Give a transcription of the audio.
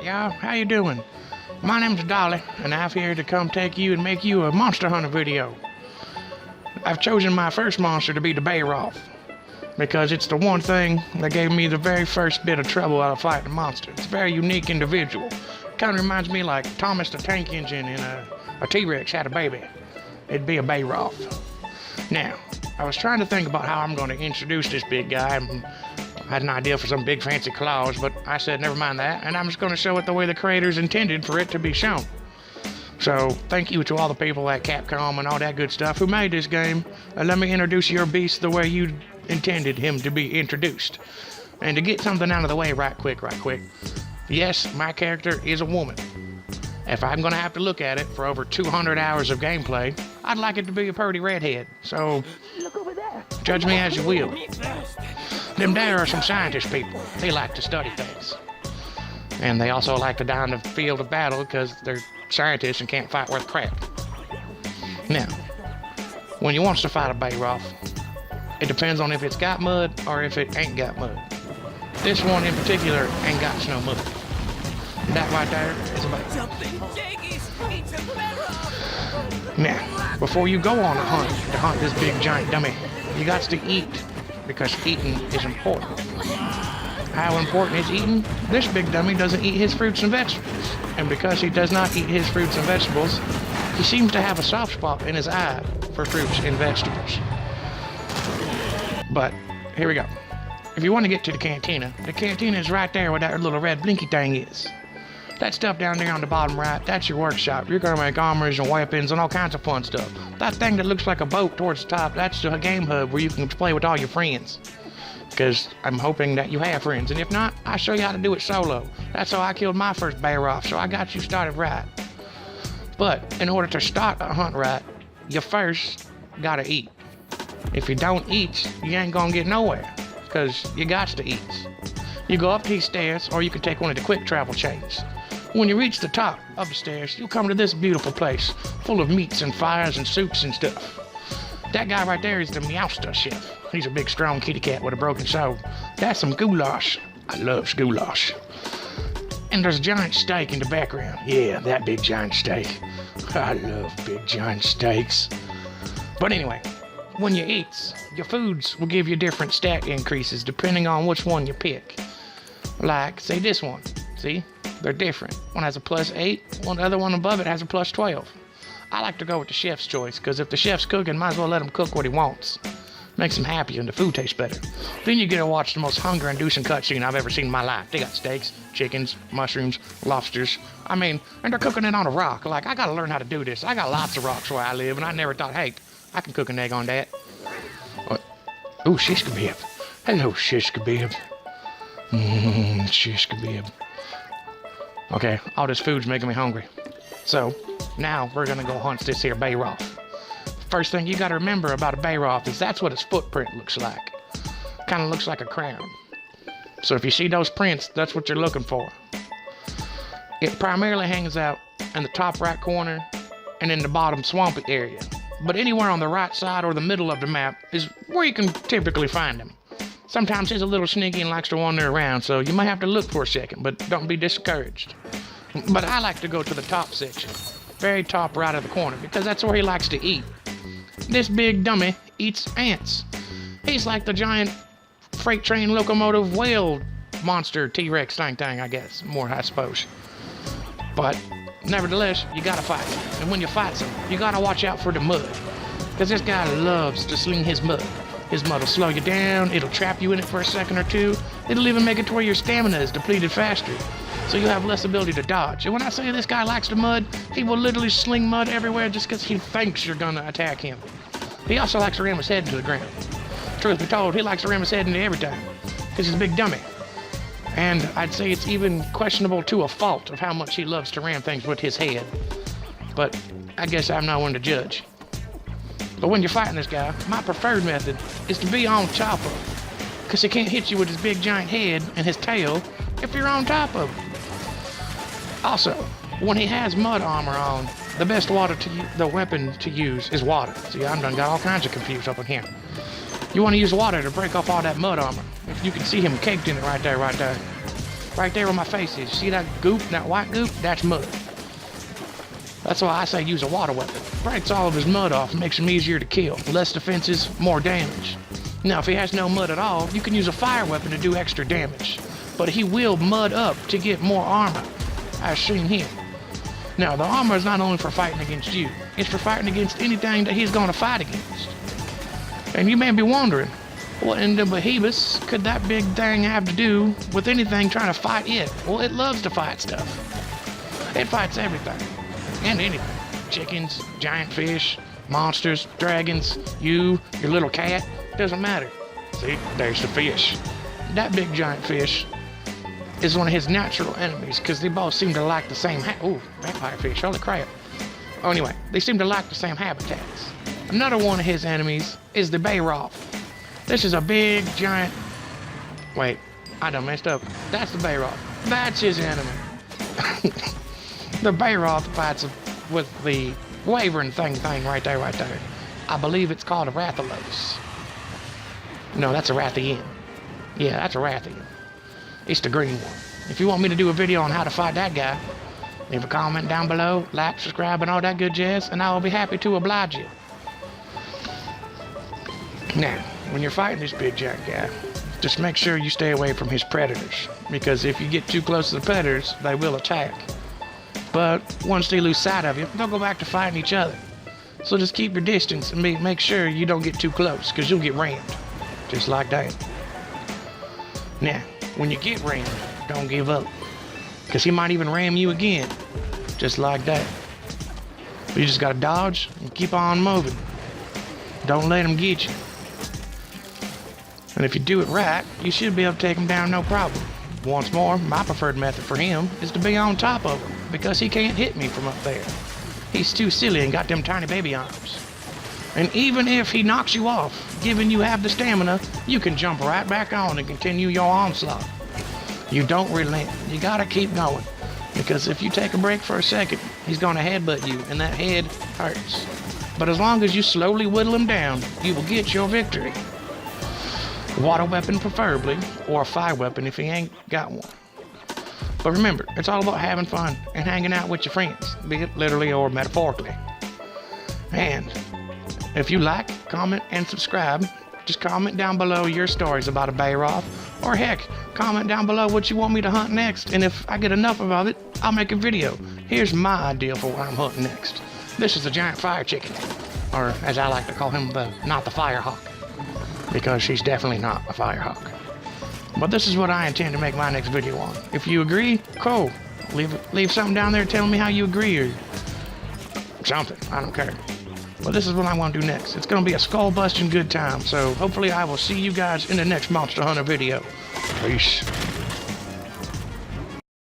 y'all. How you doing? My name's Dolly, and I'm here to come take you and make you a monster hunter video. I've chosen my first monster to be the barroth, because it's the one thing that gave me the very first bit of trouble out of fighting a monster. It's a very unique individual. Kind of reminds me like Thomas the Tank Engine and a T-Rex had a baby. It'd be a barroth. Now, I was trying to think about how I'm going to introduce this big guy. I had an idea for some big fancy claws, but I said never mind that, and I'm just going to show it the way the creators intended for it to be shown. So, thank you to all the people at Capcom and all that good stuff who made this game, and let me introduce your beast the way you intended him to be introduced. And to get something out of the way right quick, yes, my character is a woman. If I'm going to have to look at it for over 200 hours of gameplay, I'd like it to be a pretty redhead, so Look over there. Judge me as you will. Them there are some scientist people. They like to study things. And they also like to die in the field of battle because they're scientists and can't fight worth crap. Now, when you want to fight a barroth, it depends on if it's got mud or if it ain't got mud. This one in particular ain't got no mud. That right there is a barroth. Now, before you go on a hunt to hunt this big giant dummy, you got to eat, because eating is important. How important is eating? This big dummy doesn't eat his fruits and vegetables. And because he does not eat his fruits and vegetables, he seems to have a soft spot in his eye for fruits and vegetables. But, here we go. If you want to get to the cantina is right there where that little red blinky thing is. That stuff down there on the bottom right, that's your workshop. You're going to make armors and weapons and all kinds of fun stuff. That thing that looks like a boat towards the top, that's the game hub where you can play with all your friends. Because I'm hoping that you have friends. And if not, I'll show you how to do it solo. That's how I killed my first barroth, so I got you started right. But in order to start a hunt right, you first gotta eat. If you don't eat, you ain't gonna get nowhere, because you got to eat. You go up these stairs, or you can take one of the quick travel chains. When you reach the top of the stairs, you'll come to this beautiful place, full of meats and fires and soups and stuff. That guy right there is the Meowster chef. He's a big, strong kitty cat with a broken soul. That's some goulash. I love goulash. And there's a giant steak in the background. Yeah, that big giant steak. I love big giant steaks. But anyway, when you eat, your foods will give you different stat increases depending on which one you pick. Like, say this one. See? They're different. One has a +8, the other one above it has a +12. I like to go with the chef's choice, because if the chef's cooking, might as well let him cook what he wants. Makes him happy and the food tastes better. Then you get to watch the most hunger-inducing cutscene I've ever seen in my life. They got steaks, chickens, mushrooms, lobsters. I mean, and they're cooking it on a rock. Like, I gotta learn how to do this. I got lots of rocks where I live, and I never thought, hey, I can cook an egg on that. Ooh, shish kebab. Hello, shish kebab. Shish kebab. Okay, all this food's making me hungry. So, now we're gonna go hunt this here barroth. First thing you gotta remember about a barroth is that's what its footprint looks like. Kinda looks like a crown. So if you see those prints, that's what you're looking for. It primarily hangs out in the top right corner and in the bottom swampy area. But anywhere on the right side or the middle of the map is where you can typically find him. Sometimes he's a little sneaky and likes to wander around, so you might have to look for a second, but don't be discouraged. But I like to go to the top section, very top right of the corner, because that's where he likes to eat. This big dummy eats ants. He's like the giant freight train locomotive whale monster T-Rex thing, I guess, more I suppose. But nevertheless, you gotta fight him. And when you fight him, you gotta watch out for the mud, because this guy loves to sling his mud. His mud will slow you down, it'll trap you in it for a second or two, it'll even make it to where your stamina is depleted faster, so you have less ability to dodge. And when I say this guy likes the mud, he will literally sling mud everywhere just because he thinks you're gonna attack him. He also likes to ram his head into the ground. Truth be told, he likes to ram his head into everything, because he's a big dummy. And I'd say it's even questionable to a fault of how much he loves to ram things with his head. But I guess I'm not one to judge. But when you're fighting this guy, my preferred method is to be on top of him, because he can't hit you with his big giant head and his tail if you're on top of him. Also, when he has mud armor on, the best weapon to use is water. See, I've done got all kinds of confused up in here. You want to use water to break off all that mud armor. If you can see him caked in it right there. Right there where my face is. See that goop, that white goop? That's mud. That's why I say use a water weapon. Breaks all of his mud off, makes him easier to kill. Less defenses, more damage. Now, if he has no mud at all, you can use a fire weapon to do extra damage. But he will mud up to get more armor, as seen here. Now, the armor is not only for fighting against you, it's for fighting against anything that he's going to fight against. And you may be wondering, what in the behemoths could that big thing have to do with anything trying to fight it? Well, it loves to fight stuff. It fights everything. And anything. Chickens, giant fish, monsters, dragons, you, your little cat, doesn't matter. See, there's the fish. That big giant fish is one of his natural enemies because they both seem to like the same vampire fish, holy crap. Oh, anyway, they seem to like the same habitats. Another one of his enemies is the barroth. This is a big giant, wait, I done messed up. That's the barroth. That's his enemy. The barroth fights with the wavering thing right there. I believe it's called a Rathalos. No, that's a Rathian. Yeah, that's a Rathian. It's the green one. If you want me to do a video on how to fight that guy, leave a comment down below, like, subscribe, and all that good jazz, and I will be happy to oblige you. Now, when you're fighting this big giant guy, just make sure you stay away from his predators, because if you get too close to the predators, they will attack. But once they lose sight of you, they'll go back to fighting each other. So just keep your distance and make sure you don't get too close, because you'll get rammed. Just like that. Now, when you get rammed, don't give up. Because he might even ram you again. Just like that. But you just gotta dodge and keep on moving. Don't let him get you. And if you do it right, you should be able to take him down no problem. Once more, my preferred method for him is to be on top of him, because he can't hit me from up there. He's too silly and got them tiny baby arms. And even if he knocks you off, given you have the stamina, you can jump right back on and continue your onslaught. You don't relent. You gotta keep going. Because if you take a break for a second, he's gonna headbutt you, and that head hurts. But as long as you slowly whittle him down, you will get your victory. Water weapon preferably, or a fire weapon if he ain't got one. But remember, it's all about having fun and hanging out with your friends, be it literally or metaphorically. And if you like, comment, and subscribe, just comment down below your stories about a barroth, or heck, comment down below what you want me to hunt next, and if I get enough of it, I'll make a video. Here's my idea for what I'm hunting next. This is a giant fire chicken, or as I like to call him, not the fire hawk, because she's definitely not a fire hawk. But this is what I intend to make my next video on. If you agree, cool. Leave something down there telling me how you agree, or something, I don't care. But this is what I want to do next. It's going to be a skull-busting good time, so hopefully I will see you guys in the next Monster Hunter video. Peace.